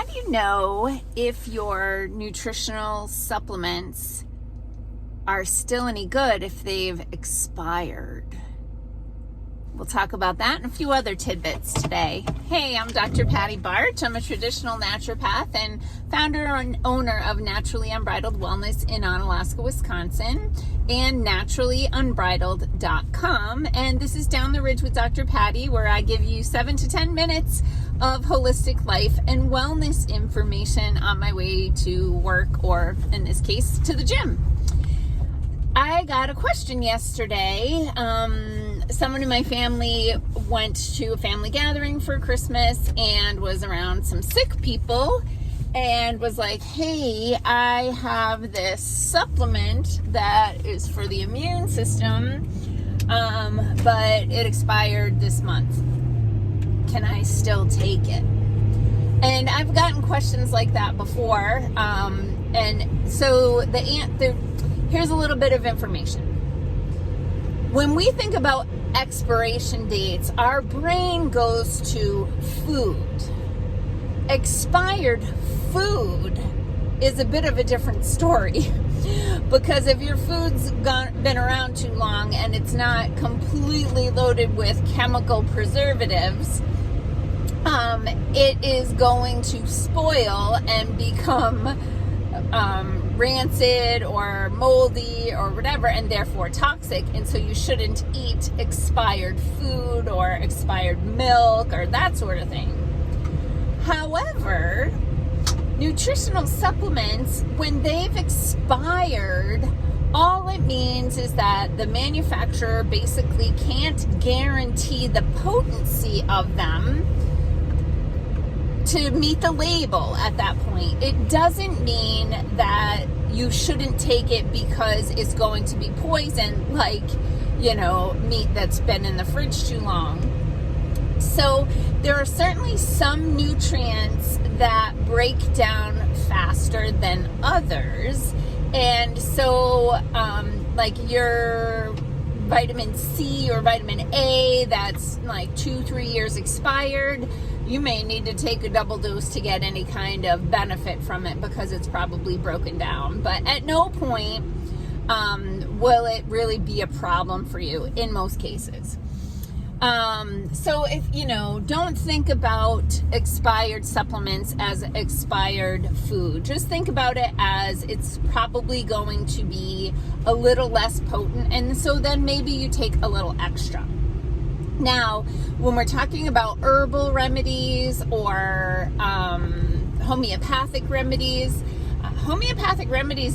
do you know if your nutritional supplements are still any good if they've expired? We'll talk about that and a few other tidbits today. Hey, I'm Dr. Patti Bartsch. I'm a traditional naturopath and founder and owner of Naturally Unbridled Wellness in Onalaska, Wisconsin, and naturallyunbridled.com. And this is Down the Ridge with Dr. Patti, where I give you 7 to 10 minutes of holistic life and wellness information on my way to work, or in this case, to the gym. I got a question yesterday. Someone in my family went to a family gathering for Christmas and was around some sick people and was like, hey, I have this supplement that is for the immune system, but it expired this month. Can I still take it? And I've gotten questions like that before. And so here's a little bit of information. When we think about expiration dates, our brain goes to food. Expired food is a bit of a different story because if your food's been around too long and it's not completely loaded with chemical preservatives, it is going to spoil and become rancid or moldy or whatever, and therefore toxic, and so you shouldn't eat expired food or expired milk or that sort of thing. However, nutritional supplements, when they've expired, all it means is that the manufacturer basically can't guarantee the potency of them to meet the label at that point. It doesn't mean that you shouldn't take it because it's going to be poison, like, meat that's been in the fridge too long. So there are certainly some nutrients that break down faster than others. And so, like your vitamin C or vitamin A that's like 2-3 years expired, you may need to take a double dose to get any kind of benefit from it because it's probably broken down. But at no point will it really be a problem for you in most cases. So if, don't think about expired supplements as expired food. Just think about it as it's probably going to be a little less potent, and so then maybe you take a little extra. Now, when we're talking about herbal remedies or homeopathic remedies,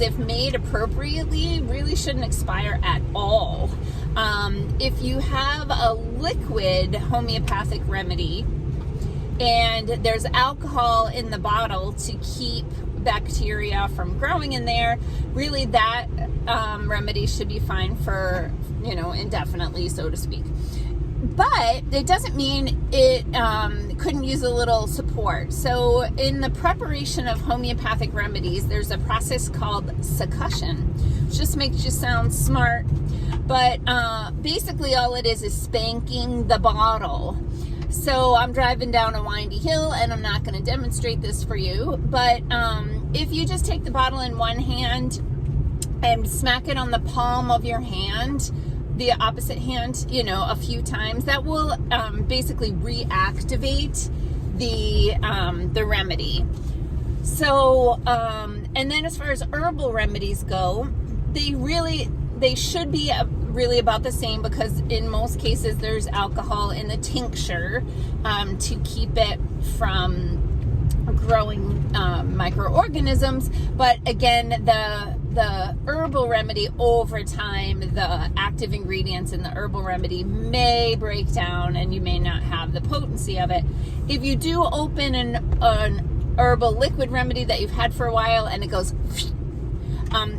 if made appropriately, really shouldn't expire at all. If you have a liquid homeopathic remedy and there's alcohol in the bottle to keep bacteria from growing in there, really that remedy should be fine for, indefinitely, so to speak. But it doesn't mean it couldn't use a little support. So in the preparation of homeopathic remedies, there's a process called succussion, which just makes you sound smart. But basically all it is spanking the bottle. So I'm driving down a windy hill, and I'm not going to demonstrate this for you. But if you just take the bottle in one hand and smack it on the palm of your hand, the opposite hand, a few times, that will basically reactivate the remedy. So, and then as far as herbal remedies go, they should be really about the same, because in most cases there's alcohol in the tincture to keep it from growing microorganisms. But again, the herbal remedy, over time, the active ingredients in the herbal remedy may break down and you may not have the potency of it. If you do open an herbal liquid remedy that you've had for a while and it goes,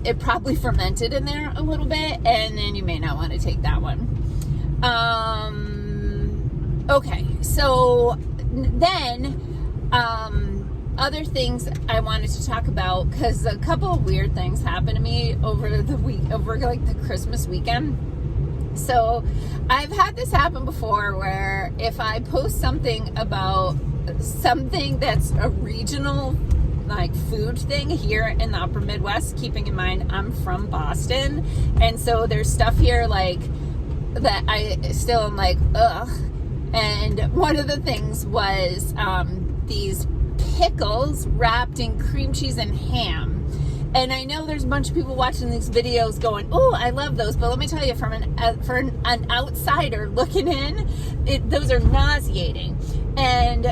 it probably fermented in there a little bit, and then you may not want to take that one. Okay, so then other things I wanted to talk about, because a couple of weird things happened to me over the Christmas weekend. So I've had this happen before where if I post something about something that's a regional like food thing here in the upper Midwest, keeping in mind I'm from Boston, and so there's stuff here like that I still am like, ugh. And one of the things was these pickles wrapped in cream cheese and ham. And I know there's a bunch of people watching these videos going, oh, I love those. But let me tell you, for an outsider looking in, those are nauseating. And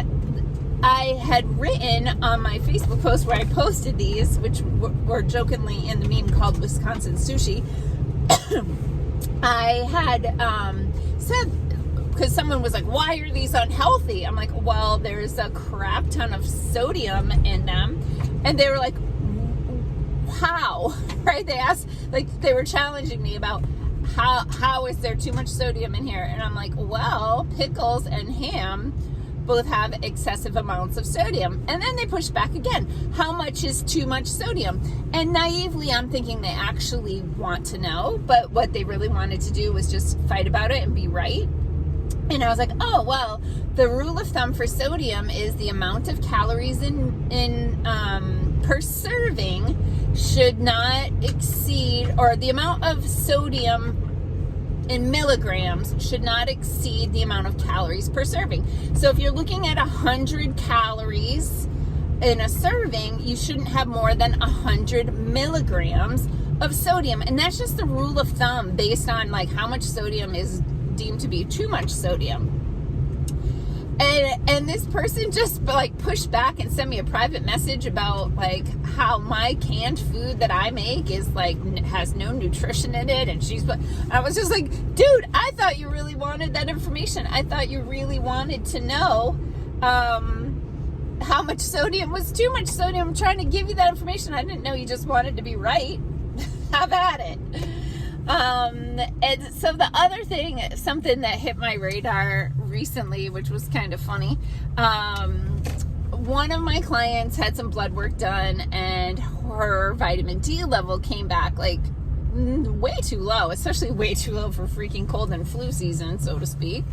I had written on my Facebook post where I posted these, which were jokingly in the meme called Wisconsin Sushi, I had said, because someone was like, why are these unhealthy? I'm like, well, there's a crap ton of sodium in them. And they were like, how? Right? They asked, like, they were challenging me about how is there too much sodium in here? And I'm like, well, pickles and ham both have excessive amounts of sodium. And then they push back again. How much is too much sodium? And naively, I'm thinking they actually want to know, but what they really wanted to do was just fight about it and be right. And I was like, oh, well, the rule of thumb for sodium is the amount of calories per serving should not exceed, or the amount of sodium in milligrams should not exceed the amount of calories per serving. So if you're looking at 100 calories in a serving, you shouldn't have more than 100 milligrams of sodium. And that's just the rule of thumb based on like how much sodium is deemed to be too much sodium. And this person just like pushed back and sent me a private message about like how my canned food that I make is like has no nutrition in it, and I was just like, dude, I thought you really wanted that information. I thought you really wanted to know how much sodium was too much sodium. I'm trying to give you that information. I didn't know you just wanted to be right. Have at it. And so the other thing, something that hit my radar recently, which was kind of funny, one of my clients had some blood work done and her vitamin D level came back like way too low, especially way too low for freaking cold and flu season, so to speak.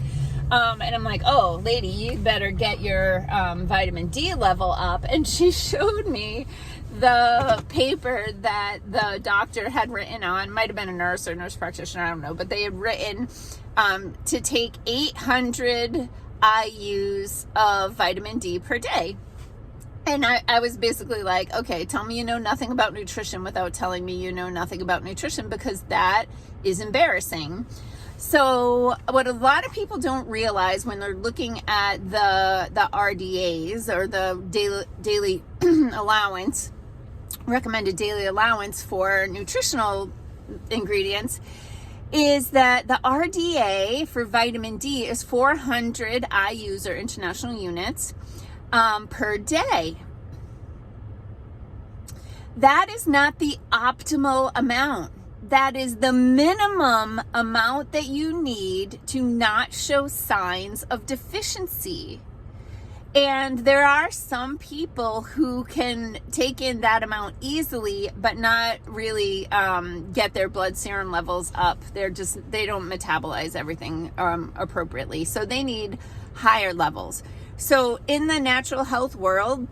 And I'm like, oh, lady, you better get your vitamin D level up. And she showed me the paper that the doctor had written on, might have been a nurse or nurse practitioner, I don't know, but they had written to take 800 IUs of vitamin D per day. And I was basically like, okay, tell me you know nothing about nutrition without telling me you know nothing about nutrition, because that is embarrassing. So what a lot of people don't realize when they're looking at the RDAs, or the daily allowance, recommended daily allowance for nutritional ingredients, is that the RDA for vitamin D is 400 IUs, or international units, per day. That is not the optimal amount. That is the minimum amount that you need to not show signs of deficiency. And there are some people who can take in that amount easily, but not really get their blood serum levels up. They don't metabolize everything appropriately. So they need higher levels. So in the natural health world,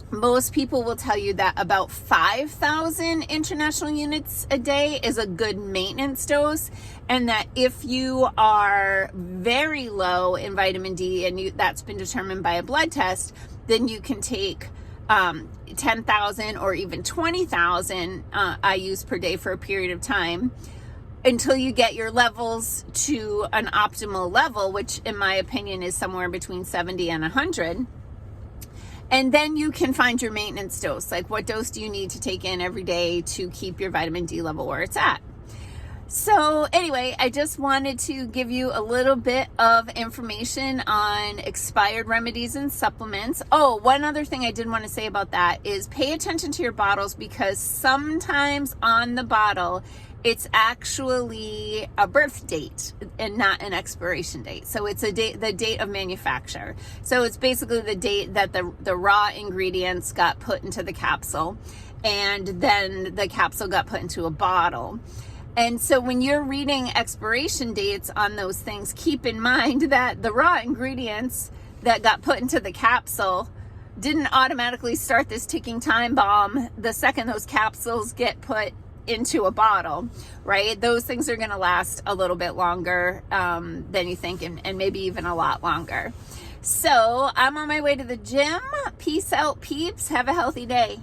most people will tell you that about 5,000 international units a day is a good maintenance dose, and that if you are very low in vitamin D, and that's been determined by a blood test, then you can take 10,000 or even 20,000 IUs per day for a period of time until you get your levels to an optimal level, which in my opinion is somewhere between 70 and 100. And then you can find your maintenance dose. Like, what dose do you need to take in every day to keep your vitamin D level where it's at? So anyway, I just wanted to give you a little bit of information on expired remedies and supplements. Oh, one other thing I did want to say about that is pay attention to your bottles, because sometimes on the bottle, it's actually a birth date and not an expiration date. So it's the date of manufacture. So it's basically the date that the raw ingredients got put into the capsule, and then the capsule got put into a bottle. And so when you're reading expiration dates on those things, keep in mind that the raw ingredients that got put into the capsule didn't automatically start this ticking time bomb the second those capsules get put into a bottle, right? Those things are going to last a little bit longer than you think, and maybe even a lot longer. So I'm on my way to the gym. Peace out, peeps. Have a healthy day.